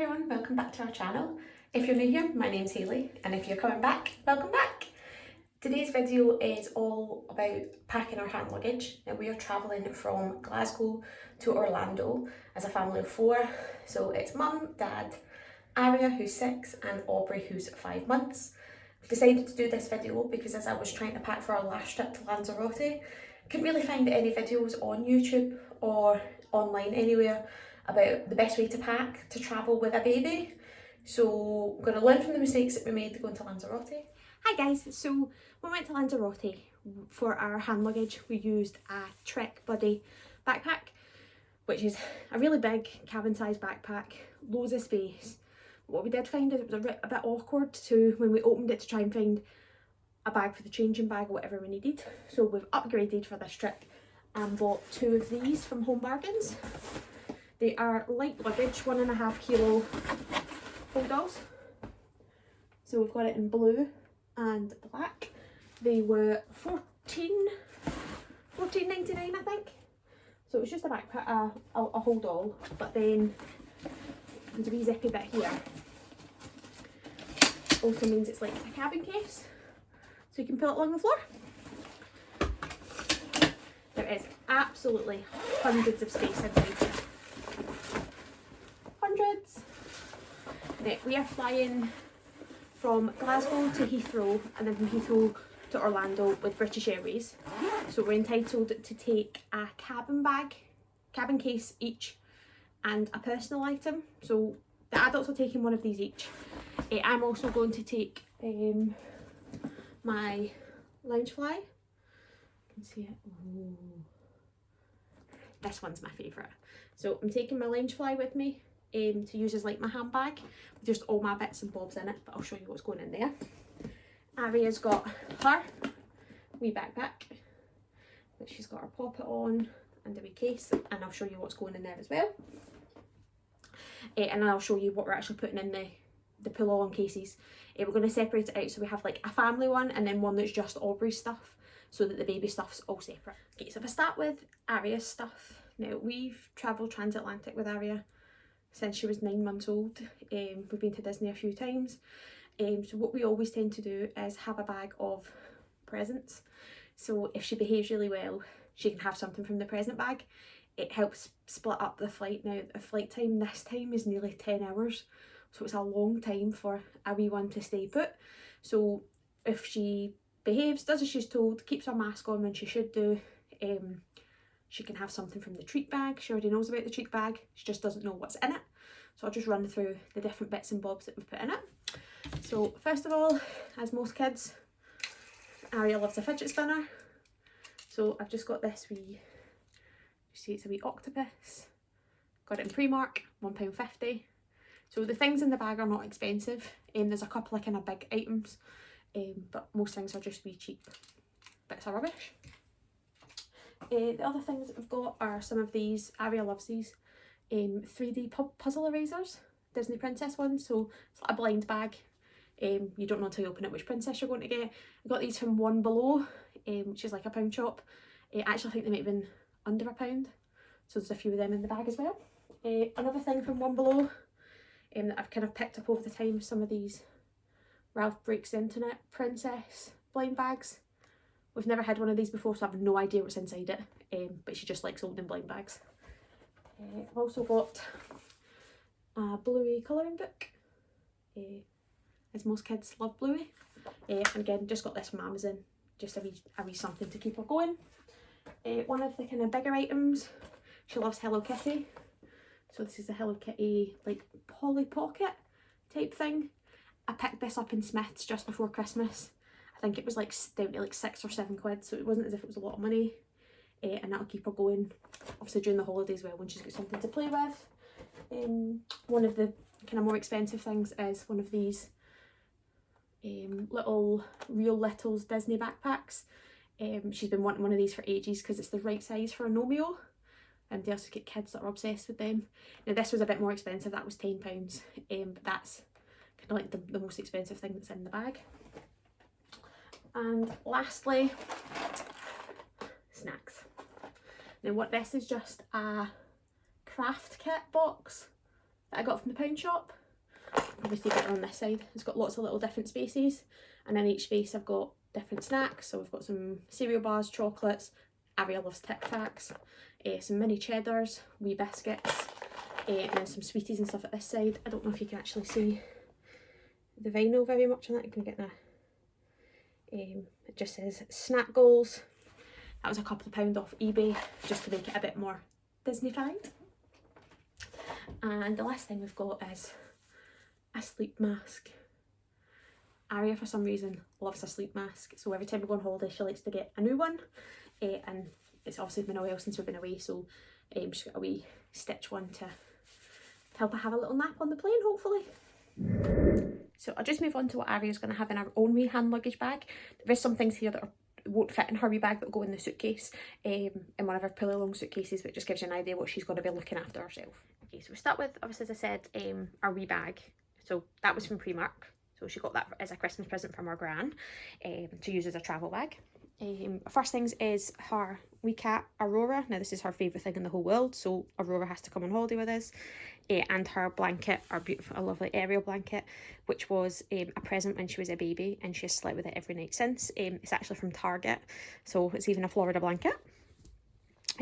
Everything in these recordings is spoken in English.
everyone, welcome back to our channel. If you're new here, my name's Hayley, and if you're coming back, welcome back. Today's video is all about packing our hand luggage. Now we are travelling from Glasgow to Orlando as a family of 4. So it's mum, dad, Aria who's 6 and Aubrey who's 5 months. I've decided to do this video because as I was trying to pack for our last trip to Lanzarote, I couldn't really find any videos on YouTube or online anywhere about the best way to pack to travel with a baby. So I'm going to learn from the mistakes that we made going to Lanzarote. Hi guys, so when we went to Lanzarote for our hand luggage we used a Trek Buddy backpack, which is a really big cabin size backpack, loads of space. What we did find is it was a bit awkward to when we opened it to try and find a bag for the changing bag or whatever we needed. So we've upgraded for this trip and bought 2 of these from Home Bargains. They are light luggage, 1.5 kilo holdalls. So we've got it in blue and black. They were $14.99 I think. So it was just a backpack, a holdall, but then there's a wee zippy bit here. Also means it's like a cabin case, so you can pull it along the floor. There is absolutely hundreds of space inside here. Hundreds. Now, we are flying from Glasgow to Heathrow and then from Heathrow to Orlando with British Airways. So we're entitled to take a cabin case each and a personal item. So the adults are taking one of these each. I'm also going to take my lounge fly. You can see it. Ooh. This one's my favourite. So I'm taking my lounge fly with me to use as like my handbag with just all my bits and bobs in it, but I'll show you what's going in there. Aria's got her wee backpack, which she's got her poppet on and a wee case, and I'll show you what's going in there as well. And then I'll show you what we're actually putting in the pull-on cases. We're going to separate it out so we have like a family one and then one that's just Aubrey's stuff, so that the baby stuff's all separate. Okay, so if I start with Aria's stuff. Now we've travelled transatlantic with Aria since she was 9 months old. We've been to Disney a few times. So what we always tend to do is have a bag of presents. So if she behaves really well, she can have something from the present bag. It helps split up the flight. Now the flight time this time is nearly 10 hours. So it's a long time for a wee one to stay put. So if she behaves, does as she's told, keeps her mask on when she should do, she can have something from the treat bag. She already knows about the treat bag, she just doesn't know what's in it. So I'll just run through the different bits and bobs that we've put in it. So first of all, as most kids, Aria loves a fidget spinner. So I've just got this wee, you see it's a wee octopus. Got it in Primark, £1.50. So the things in the bag are not expensive. There's a couple of kind of big items, but most things are just wee cheap bits of rubbish. The other things that we've got are some of these, Aria loves these, 3D puzzle erasers, Disney princess ones. So it's like a blind bag. You don't know until you open it which princess you're going to get. I got these from One Below, which is like a pound shop. Actually I think they might have been under £1. So there's a few of them in the bag as well. Another thing from One Below that I've kind of picked up over the time, some of these Ralph Breaks the Internet princess blind bags. We've never had one of these before, so I have no idea what's inside it, but she just likes holding blind bags. I've also got a Bluey colouring book, as most kids love Bluey. And again, just got this from Amazon, just a wee something to keep her going. One of the kind of bigger items, she loves Hello Kitty. So this is a Hello Kitty like Polly Pocket type thing. I picked this up in Smith's just before Christmas. I think it was like down to like £6 or £7, so it wasn't as if it was a lot of money. And that'll keep her going, obviously during the holidays well, when she's got something to play with. One of the kind of more expensive things is one of these little Real Littles Disney backpacks. She's been wanting one of these for ages because it's the right size for a Nomeo. They also get kids that are obsessed with them. Now this was a bit more expensive, that was £10, but that's kind of like the most expensive thing that's in the bag. And lastly, snacks. Now what this is just a craft kit box that I got from the pound shop. Obviously better on this side. It's got lots of little different spaces, and in each space I've got different snacks. So we've got some cereal bars, chocolates, Aria loves Tic Tacs, some mini cheddars, wee biscuits, and then some sweeties and stuff at this side. I don't know if you can actually see the vinyl very much on that. You can get it just says snack goals. That was a couple of pound off eBay just to make it a bit more Disney-fied. And the last thing we've got is a sleep mask. Aria, for some reason, loves a sleep mask, so every time we go on holiday she likes to get a new one, and it's obviously been a while since we've been away, so she's got a wee stitch one to help her have a little nap on the plane, hopefully. So I'll just move on to what Aria's going to have in her own wee hand luggage bag. There's some things here that won't fit in her wee bag that will go in the suitcase, in one of her pull along suitcases, but it just gives you an idea what she's going to be looking after herself. Okay, so we start with, obviously, as I said, our wee bag. So that was from Primark. So she got that as a Christmas present from her gran, to use as a travel bag. First things is her wee cat Aurora. Now this is her favourite thing in the whole world, so Aurora has to come on holiday with us. And her blanket, our beautiful, lovely Ariel blanket, which was a present when she was a baby, and she has slept with it every night since. It's actually from Target, so it's even a Florida blanket.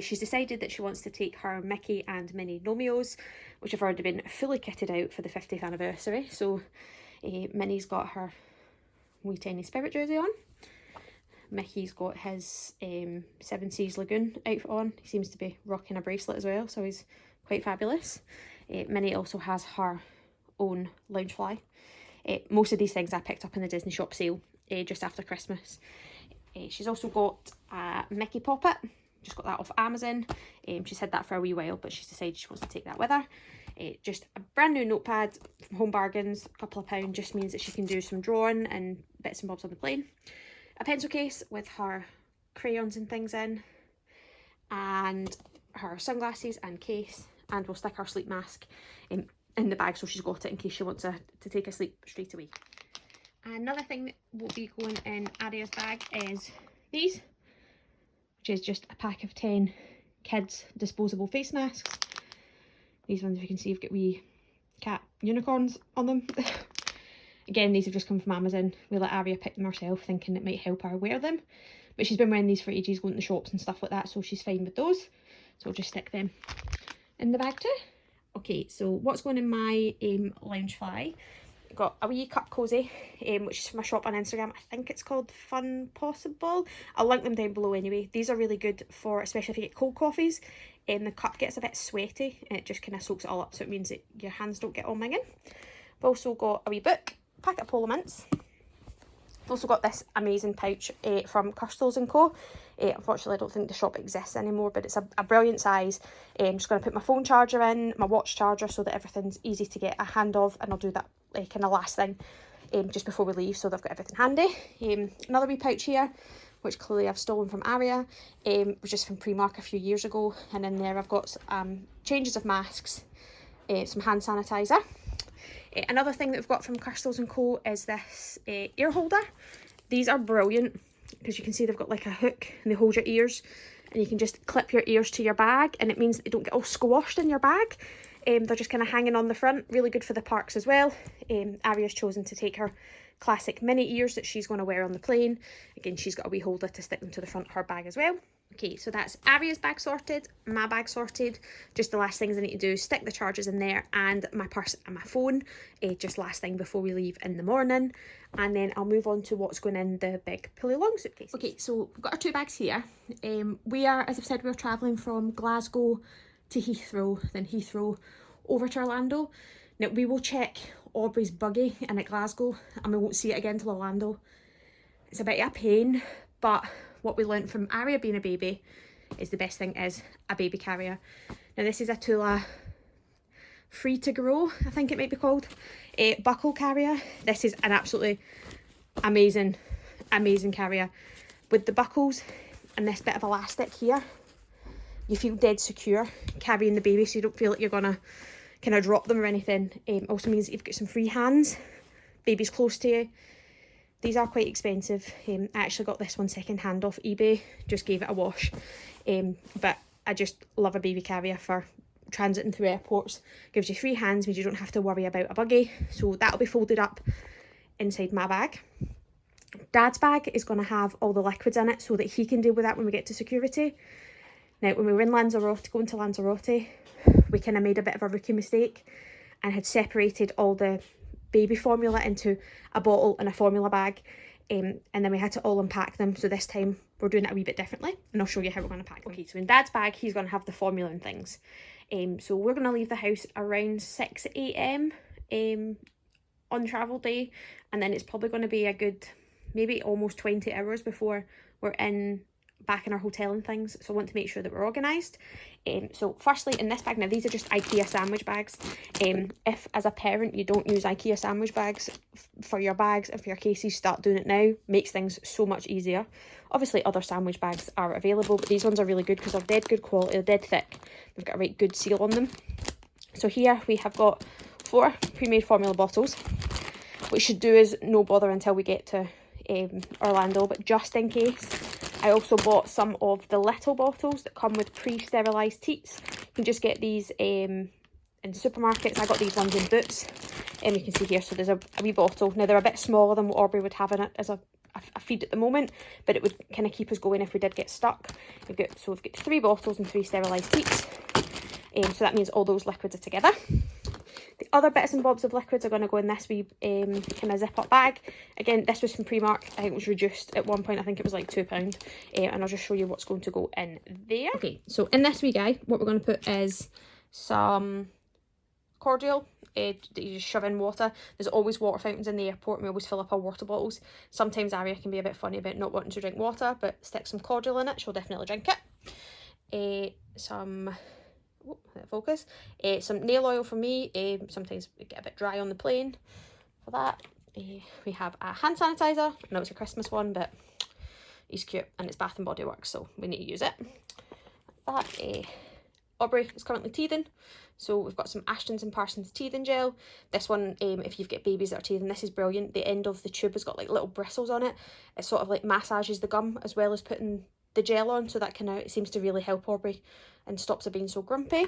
She's decided that she wants to take her Mickey and Minnie Romeos, which have already been fully kitted out for the 50th anniversary. So Minnie's got her wee tiny Spirit jersey on. Mickey's got his Seven Seas Lagoon outfit on. He seems to be rocking a bracelet as well, so he's quite fabulous. Minnie also has her own Loungefly. Most of these things I picked up in the Disney shop sale just after Christmas. She's also got a Mickey Poppet. Just got that off Amazon. She's had that for a wee while, but she's decided she wants to take that with her. Just a brand new notepad from Home Bargains, a couple of pounds, just means that she can do some drawing and bits and bobs on the plane. A pencil case with her crayons and things in, and her sunglasses and case, and we'll stick her sleep mask in the bag so she's got it in case she wants to take a sleep straight away. Another thing that will be going in Aria's bag is these, which is just a pack of 10 kids disposable face masks. These ones, if you can see, have got wee cat unicorns on them. Again, these have just come from Amazon. We let Aria pick them herself, thinking it might help her wear them. But she's been wearing these for ages, going to the shops and stuff like that, so she's fine with those. So I'll just stick them in the bag too. Okay, so what's going in my Loungefly? Got a wee cup cozy, which is from a shop on Instagram. I think it's called Fun Possible. I'll link them down below anyway. These are really good for, especially if you get cold coffees, and the cup gets a bit sweaty and it just kind of soaks it all up, so it means that your hands don't get all minging. I've also got a wee book, packet of Polar Mints. I've also got this amazing pouch from Crystals & Co. Unfortunately, I don't think the shop exists anymore, but it's a brilliant size. I'm just going to put my phone charger in, my watch charger, so that everything's easy to get a hand of, and I'll do that kind of last thing just before we leave, so they've got everything handy. Another wee pouch here, which clearly I've stolen from Aria, was just from Primark a few years ago, and in there I've got changes of masks, some hand sanitizer. Another thing that we've got from Crystals & Co is this ear holder. These are brilliant because you can see they've got like a hook and they hold your ears, and you can just clip your ears to your bag, and it means that they don't get all squashed in your bag. They're just kind of hanging on the front, really good for the parks as well. Aria's chosen to take her classic mini ears that she's going to wear on the plane. Again, she's got a wee holder to stick them to the front of her bag as well. Okay, so that's Aria's bag sorted, my bag sorted. Just the last things I need to do, stick the chargers in there, and my purse and my phone, just last thing before we leave in the morning. And then I'll move on to what's going in the big pulley long suitcase. Okay, so we've got our two bags here. We are, as I've said, we're travelling from Glasgow to Heathrow, then Heathrow over to Orlando. Now we will check Aubrey's buggy in at Glasgow, and we won't see it again till Orlando. It's a bit of a pain, but what we learnt from Aria being a baby is the best thing is a baby carrier. Now this is a Tula Free to Grow, I think it might be called, buckle carrier. This is an absolutely amazing carrier. With the buckles and this bit of elastic here, you feel dead secure carrying the baby, so you don't feel like you're gonna kind of drop them or anything. Also means that you've got some free hands, baby's close to you. These are quite expensive. I actually got this one second hand off eBay, just gave it a wash. But I just love a baby carrier for transiting through airports. Gives you free hands, means you don't have to worry about a buggy. So that'll be folded up inside my bag. Dad's bag is going to have all the liquids in it so that he can deal with that when we get to security. Now, when we were in Lanzarote, going to Lanzarote, we kind of made a bit of a rookie mistake and had separated all the baby formula into a bottle and a formula bag. And then we had to all unpack them. So this time we're doing it a wee bit differently, and I'll show you how we're going to pack them. Okay, so in Dad's bag, he's going to have the formula and things. So we're going to leave the house around 6 AM on travel day, and then it's probably going to be a good, maybe almost 20 hours before we're back in our hotel and things. So I want to make sure that we're organised. So firstly, in this bag, now these are just IKEA sandwich bags. If as a parent you don't use IKEA sandwich bags for your bags and for your cases, start doing it now. Makes things so much easier. Obviously other sandwich bags are available, but these ones are really good because they're dead good quality, they're dead thick. They've got a right good seal on them. So here we have got 4 pre-made formula bottles, which should do us no bother until we get to Orlando, but just in case, I also bought some of the little bottles that come with pre-sterilised teats. You can just get these in supermarkets. I got these ones in Boots, and you can see here, so there's a wee bottle. Now they're a bit smaller than what Aubrey would have in it as a feed at the moment, but it would kind of keep us going if we did get stuck. We've got 3 bottles and 3 sterilised teats, so that means all those liquids are together. The other bits and bobs of liquids are going to go in this wee kind of zip up bag. Again, this was from Primark. I think it was reduced at one point. I think it was like £2. And I'll just show you what's going to go in there. Okay, so in this wee guy, what we're going to put is some cordial that you just shove in water. There's always water fountains in the airport, and we always fill up our water bottles. Sometimes Aria can be a bit funny about not wanting to drink water, but stick some cordial in it, she'll definitely drink it. Some nail oil for me. Sometimes we get a bit dry on the plane for that. We have a hand sanitizer. I know it's a Christmas one, but he's cute and it's Bath and Body Works, so we need to use it. Aubrey is currently teething, so we've got some Ashton's and Parsons teething gel. This one, if you've got babies that are teething, this is brilliant. The end of the tube has got like little bristles on it. It sort of like massages the gum as well as putting the gel on, so that it seems to really help Aubrey and stops her being so grumpy.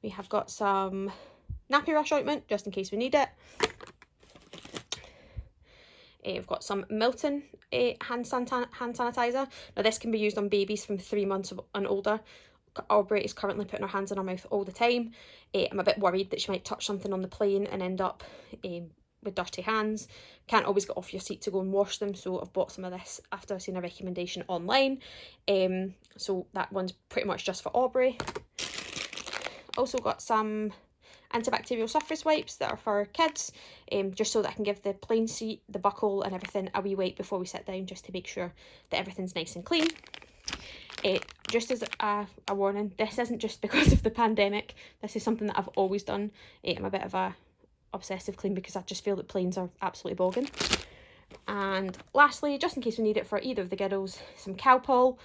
We have got some nappy rash ointment just in case we need it. We've got some Milton hand sanitizer. Now this can be used on babies from 3 months and older. Aubrey is currently putting her hands in her mouth all the time. I'm a bit worried that she might touch something on the plane and end up with dirty hands. Can't always get off your seat to go and wash them, so I've bought some of this after I've seen a recommendation online. So that one's pretty much just for Aubrey. Also got some antibacterial surface wipes that are for kids, just so that I can give the plane seat, the buckle and everything a wee wipe before we sit down, just to make sure that everything's nice and clean. Just as a warning, this isn't just because of the pandemic. This is something that I've always done. I'm a bit of a obsessive clean because I just feel that planes are absolutely bogging. And lastly, just in case we need it for either of the kiddos, some Calpol.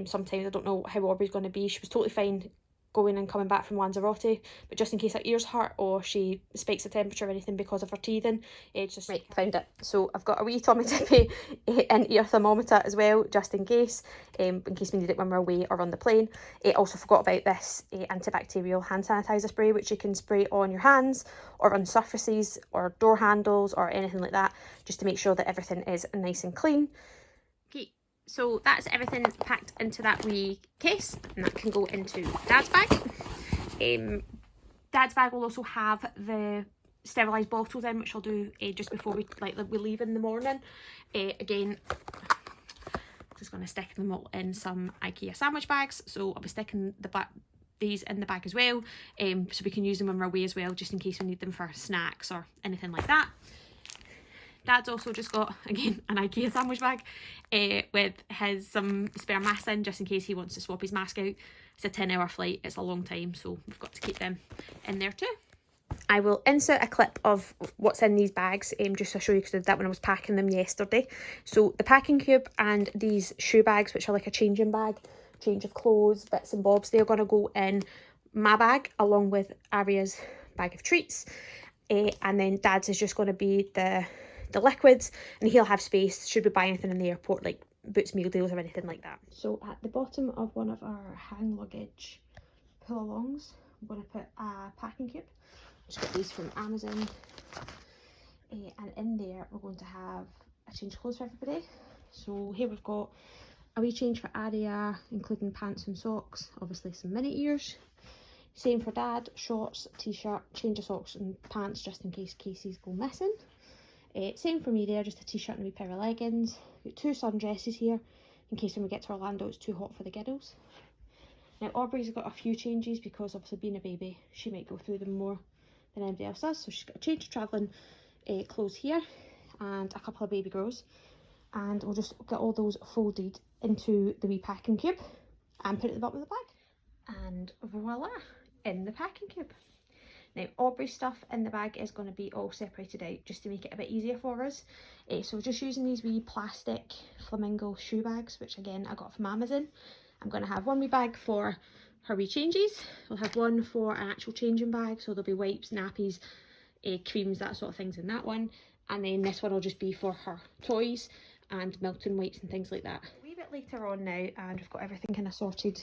Sometimes I don't know how Aubrey's going to be. She was totally fine going and coming back from Lanzarote, but just in case her ears hurt or she spikes the temperature or anything because of her teething, just right, found it. So I've got a wee Tommy Tippy in-ear thermometer as well, just in case we need it when we're away or on the plane. Also forgot about this antibacterial hand sanitizer spray, which you can spray on your hands or on surfaces or door handles or anything like that, just to make sure that everything is nice and clean. Okay, so that's everything packed into that wee case, and that can go into Dad's bag. Dad's bag will also have the sterilised bottles in, which I'll do just before we leave in the morning. Again, just going to stick them all in some IKEA sandwich bags, so I'll be sticking these in the bag as well, so we can use them when we're away as well, just in case we need them for snacks or anything like that. Dad's also just got, again, an IKEA sandwich bag with some spare masks in, just in case he wants to swap his mask out. It's a 10-hour flight, it's a long time, so we've got to keep them in there too. I will insert a clip of what's in these bags, just to show you, because I did that when I was packing them yesterday. So the packing cube and these shoe bags, which are like a changing bag, change of clothes, bits and bobs, they're going to go in my bag along with Aria's bag of treats. And then Dad's is just going to be the liquids, and he'll have space should we buy anything in the airport, like Boots meal deals or anything like that. So at the bottom of one of our hang luggage pull-alongs. I'm going to put a packing cube. Just got these from Amazon. And in there we're going to have a change of clothes for everybody. So here we've got a wee change for Aria, including pants and socks, obviously some mini ears. Same for Dad, shorts, t-shirt, change of socks and pants just in case Casey's go missing. Same for me there, just a t-shirt and a wee pair of leggings. Got 2 sundresses here in case when we get to Orlando it's too hot for the kiddos. Now Aubrey's got a few changes because obviously being a baby she might go through them more than anybody else does. So she's got a change of travelling clothes here and a couple of baby girls. And we'll just get all those folded into the wee packing cube and put it at the bottom of the bag. And voila, in the packing cube. Now Aubrey's stuff in the bag is going to be all separated out just to make it a bit easier for us. So we're just using these wee plastic flamingo shoe bags, which again I got from Amazon. I'm going to have one wee bag for her wee changes. We'll have one for an actual changing bag, so there'll be wipes, nappies, creams, that sort of things in that one. And then this one will just be for her toys and Milton wipes and things like that. A wee bit later on now, and we've got everything kind of sorted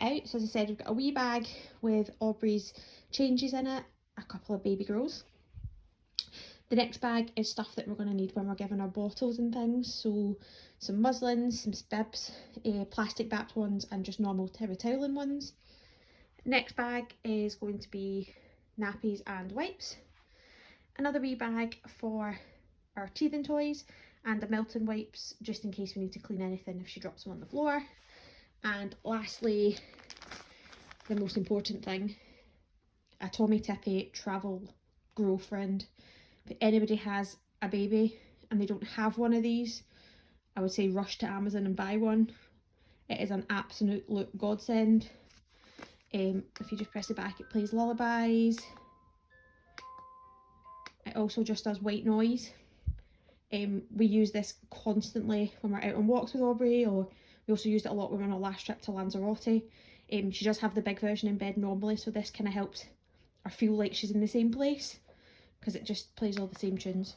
out. So as I said, we've got a wee bag with Aubrey's changes in it, a couple of baby girls. The next bag is stuff that we're going to need when we're giving our bottles and things. So some muslins, some bibs, plastic backed ones and just normal terry toweling ones. Next bag is going to be nappies and wipes. Another wee bag for our teething toys and the Milton wipes just in case we need to clean anything if she drops them on the floor. And lastly, the most important thing, a Tommy Tippy travel girlfriend. If anybody has a baby and they don't have one of these, I would say rush to Amazon and buy one. It is an absolute godsend. If you just press the back, it plays lullabies. It also just does white noise. We use this constantly when we're out on walks with Aubrey, or we also used it a lot when we were on our last trip to Lanzarote. She does have the big version in bed normally, so this kind of helps her feel like she's in the same place because it just plays all the same tunes.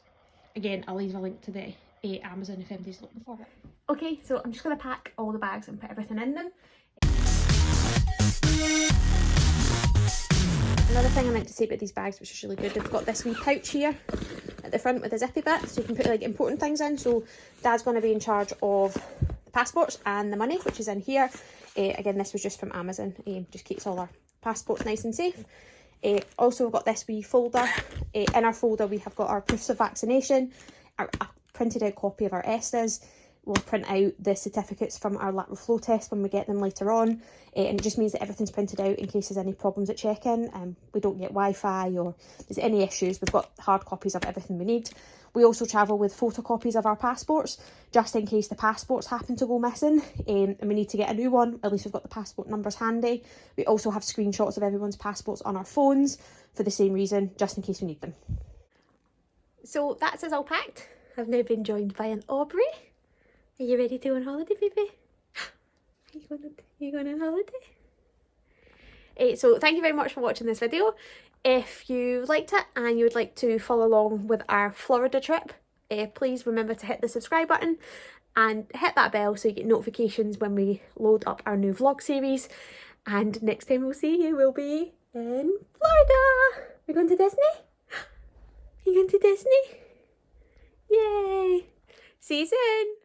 Again, I'll leave a link to the Amazon if anybody's looking for it. Okay, so I'm just going to pack all the bags and put everything in them. Another thing I meant to say about these bags, which is really good, they've got this wee pouch here at the front with a zippy bit, so you can put like important things in. So Dad's going to be in charge of the passports and the money, which is in here. Again, this was just from Amazon. Just keeps all our passports nice and safe. Also, we've got this wee folder. In our folder, we have got our proofs of vaccination, a printed out copy of our ESTAs. We'll print out the certificates from our lateral flow test when we get them later on. And it just means that everything's printed out in case there's any problems at check-in. We don't get Wi-Fi or there's any issues. We've got hard copies of everything we need. We also travel with photocopies of our passports, just in case the passports happen to go missing and we need to get a new one. At least we've got the passport numbers handy. We also have screenshots of everyone's passports on our phones for the same reason, just in case we need them. So that's us all packed. I've now been joined by an Aubrey. Are you ready to go on holiday, baby? Are you going on holiday? So thank you very much for watching this video. If you liked it and you would like to follow along with our Florida trip, please remember to hit the subscribe button and hit that bell so you get notifications when we load up our new vlog series. And next time we'll see you, we'll be in Florida. We're going to Disney? Are you going to Disney? Yay! See you soon!